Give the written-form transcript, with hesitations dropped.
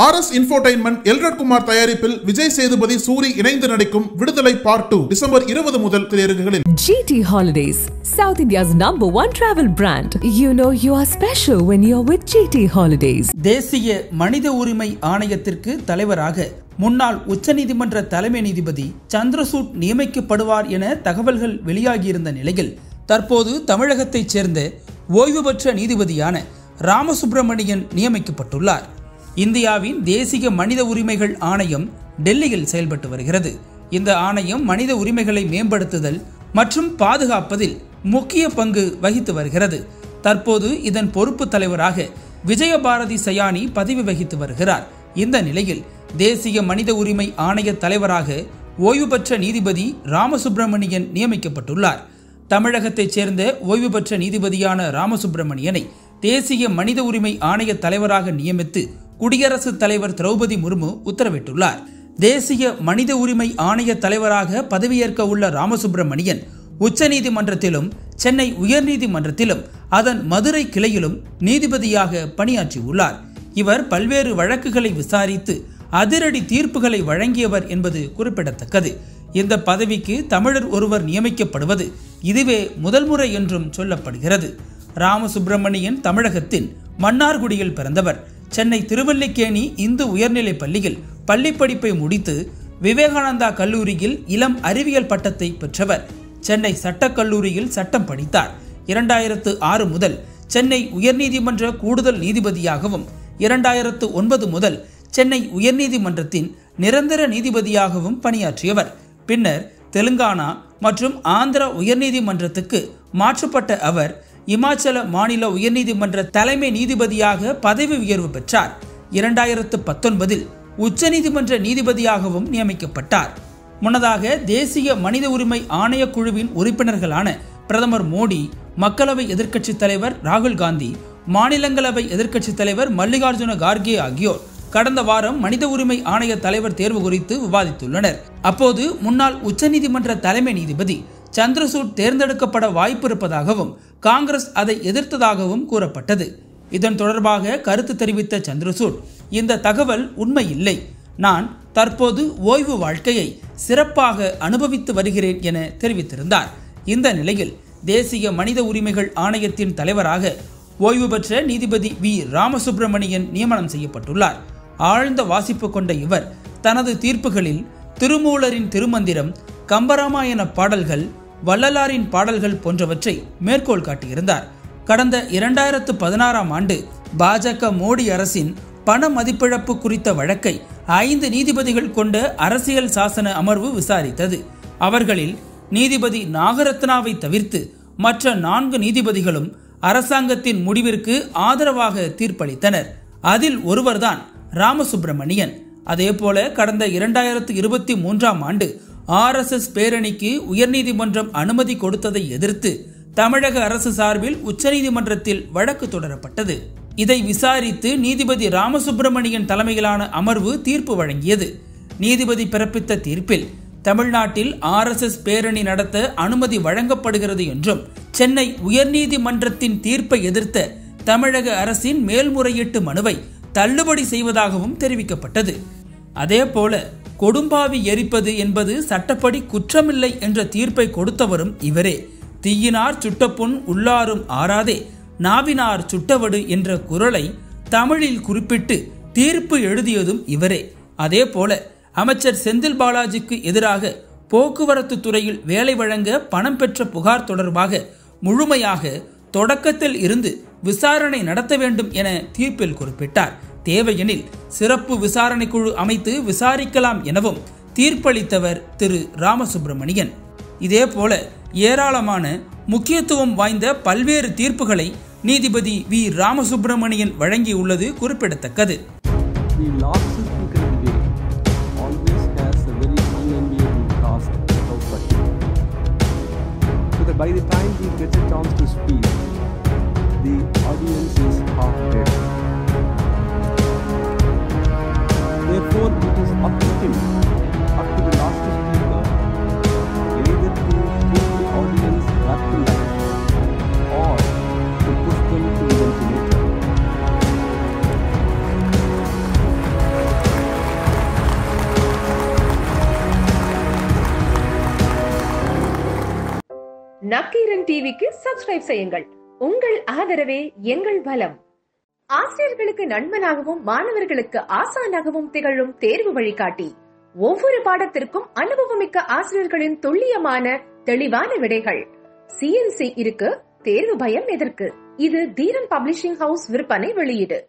RS Infotainment Elred Kumar தயாரிப்பில் விஜய் சேதுபதி சூரி இணைந்து நடிக்கும் விடுதலை பார்ட் 2 டிசம்பர் 20 முதல் திரையரங்குகளில். GT Holidays, South India's #1 travel brand. You know you are special when you're with GT Holidays. தேசிய மனித உரிமை ஆணையத்திற்கு தலைவராக முன்னாள் உச்சநீதிமன்ற தலைமை நீதிபதி சந்திரசூட் நியமிக்கப்படுவார் என தகவல்கள் வெளியாகியிருந்த நிலையில் தற்போது தமிழகத்தைச் சேர்ந்த ஓய்வு பெற்ற நீதிபதியான ராமசுப்ரமணியன் நியமிக்கப்பட்டுள்ளார். இந்தியாவின் தேசிய மனித உரிமைகள் ஆணையம் டெல்லியில் செயல்பட்டு வருகிறது. இந்த ஆணையம் மனித உரிமைகளை மேம்படுத்துதல் மற்றும் பாதுகாப்பதில் முக்கிய பங்கு வகித்து வருகிறது. தற்போது இதன் பொறுப்பு தலைவராக விஜயபாரதி சயானி பதவி வகித்து வருகிறார். இந்த நிலையில் தேசிய மனித உரிமை ஆணைய தலைவராக ஓய்வு பெற்ற நீதிபதி ராமசுப்ரமணியன் நியமிக்கப்பட்டுள்ளார். தமிழகத்தைச் சேர்ந்த ஓய்வு பெற்ற நீதிபதியான ராமசுப்ரமணியனை தேசிய மனித உரிமை ஆணைய தலைவராக நியமித்து குடியரசுத் தலைவர் திரௌபதி முர்மு உத்தரவிட்டுள்ளார். தேசிய மனித உரிமை ஆணைய தலைவராக பதவியேற்க உள்ள ராமசுப்ரமணியன் உச்சநீதிமன்றத்திலும் சென்னை உயர்நீதிமன்றத்திலும் அதன் மதுரை கிளையிலும் நீதிபதியாக பணியாற்றியுள்ளார். இவர் பல்வேறு வழக்குகளை விசாரித்து அதிரடி தீர்ப்புகளை வழங்கியவர் என்பது குறிப்பிடத்தக்கது. இந்த பதவிக்கு தமிழர் ஒருவர் நியமிக்கப்படுவது இதுவே முதல் முறை என்றும் சொல்லப்படுகிறது. ராமசுப்ரமணியன் தமிழகத்தின் மன்னார்குடியில் பிறந்தவர். சென்னை திருவல்லிக்கேணி இந்து உயர்நிலைப் பள்ளியில் பள்ளிப்படிப்பை முடித்து விவேகானந்தா கல்லூரியில் இளம் அறிவியல் பட்டத்தை பெற்றவர். சென்னை சட்டக்கல்லூரியில் சட்டம் படித்தார். 2006 முதல் சென்னை உயர்நீதிமன்ற கூடுதல் நீதிபதியாகவும் 2009 முதல் சென்னை உயர்நீதிமன்றத்தின் நிரந்தர நீதிபதியாகவும் பணியாற்றியவர். பின்னர் தெலுங்கானா மற்றும் ஆந்திரா உயர்நீதிமன்றத்துக்கு மாற்றப்பட்ட அவர் இமாச்சல மாநில உயர்நீதிமன்ற தலைமை நீதிபதியாக பதவி உயர்வு பெற்றார். 2019 உச்சநீதிமன்ற நீதிபதியாகவும் நியமிக்கப்பட்டார். முன்னதாக தேசிய மனித உரிமை ஆணைய குழுவின் உறுப்பினர்களான பிரதமர் மோடி, மக்களவை எதிர்க்கட்சித் தலைவர் ராகுல் காந்தி, மாநிலங்களவை எதிர்க்கட்சித் தலைவர் மல்லிகார்ஜுன கார்கே ஆகியோர் கடந்த வாரம் மனித உரிமை ஆணைய தலைவர் தேர்வு குறித்து விவாதித்துள்ளனர். அப்போது முன்னாள் உச்சநீதிமன்ற தலைமை நீதிபதி சந்திரசூட் தேர்ந்தெடுக்கப்பட வாய்ப்பு இருப்பதாகவும் காங்கிரஸ் அதை எதிர்த்ததாகவும் கூறப்பட்டது. இதன் தொடர்பாக கருத்து தெரிவித்த சந்திரசூட், இந்த தகவல் உண்மையில்லை, நான் தற்போது ஓய்வு வாழ்க்கையை சிறப்பாக அனுபவித்து வருகிறேன் என தெரிவித்திருந்தார். இந்த நிலையில் தேசிய மனித உரிமைகள் ஆணையத்தின் தலைவராக ஓய்வு பெற்ற நீதிபதி வி ராமசுப்ரமணியன் நியமனம் செய்யப்பட்டுள்ளார். ஆழ்ந்த வாசிப்பு கொண்ட இவர் தனது தீர்ப்புகளில் திருமூலரின் திருமந்திரம், கம்பராமாயண பாடல்கள், வள்ளலாரின் பாடல்கள் போன்றவற்றை மேற்கோள் காட்டியிருந்தார். கடந்த 2016 ஆண்டு பாஜக மோடி அரசின் பண மதிப்பிழப்பு குறித்த வழக்கை 5 நீதிபதிகள் கொண்ட அரசியல் சாசன அமர்வு விசாரித்தது. அவர்களில் நீதிபதி நாகரத்னாவை தவிர்த்து மற்ற 4 நீதிபதிகளும் அரசாங்கத்தின் முடிவிற்கு ஆதரவாக தீர்ப்பளித்தனர். அதில் ஒருவர்தான் ராமசுப்ரமணியன். அதேபோல கடந்த 2023 ஆண்டு RSS பேரணிக்கு உயர்நீதிமன்றம் அனுமதி கொடுத்ததை எதிர்த்து தமிழக அரசு சார்பில் உச்சநீதிமன்றத்தில் வழக்கு தொடரப்பட்டது. இதை விசாரித்து நீதிபதி ராமசுப்ரமணியன் தலைமையிலான அமர்வு தீர்ப்பு வழங்கியது. நீதிபதி பிறப்பித்த தீர்ப்பில் தமிழ்நாட்டில் RSS பேரணி நடத்த அனுமதி வழங்கப்படுகிறது என்றும் சென்னை உயர்நீதிமன்றத்தின் தீர்ப்பை எதிர்த்த தமிழக அரசின் மேல்முறையீட்டு மனுவை தள்ளுபடி செய்வதாகவும் தெரிவிக்கப்பட்டது. அதேபோல கொடும்பாவி எரிப்பது என்பது சட்டப்படி குற்றமில்லை என்ற தீர்ப்பை கொடுத்தவரும் இவரே. தீயினார் சுட்டப்புண் உள்ளாரும் ஆறாதே, நாவினார் சுட்டவடு என்ற குறளை தமிழில் குறிப்பிட்டு தீர்ப்பு எழுதியதும் இவரே. அதேபோல அமைச்சர் செந்தில் பாலாஜிக்கு எதிராக போக்குவரத்து துறையில் வேலை வழங்க பணம் பெற்ற புகார் தொடர்பாக முழுமையாக தொடக்கத்தில் இருந்து விசாரணை நடத்த வேண்டும் என தீர்ப்பில் குறிப்பிட்டார். தேவையெனில் சிறப்பு விசாரணை குழு அமைத்து விசாரிக்கலாம் எனவும் தீர்ப்பளித்தவர் திரு ராமசுப்ரமணியன். இதேபோல ஏராளமான முக்கியத்துவம் வாய்ந்த பல்வேறு தீர்ப்புகளை நீதிபதி வி ராமசுப்ரமணியன் வழங்கியுள்ளது குறிப்பிடத்தக்கது. By the time he gets a chance to speak, the audience is half dead. Therefore, it is up to him, up to the last speaker, either to put the audience back to life or to push them to the ventilator. Nakkheeran டிவிக்கு subscribe செய்யுங்கள். உங்கள் ஆதரவே எங்கள் பலம். ஆசிரியர்களுக்கு நண்பனாகவும் மாணவர்களுக்கு ஆசானாகவும் திகழும் தேர்வு வழிகாட்டி. ஒவ்வொரு பாடத்திற்கும் அனுபவமிக்க ஆசிரியர்களின் துல்லியமான தெளிவான விடைகள். CNC இருக்கு, தேர்வு பயம் எதற்கு? இது தீரன் பப்ளிஷிங் ஹவுஸ் விற்பனை வெளியீடு.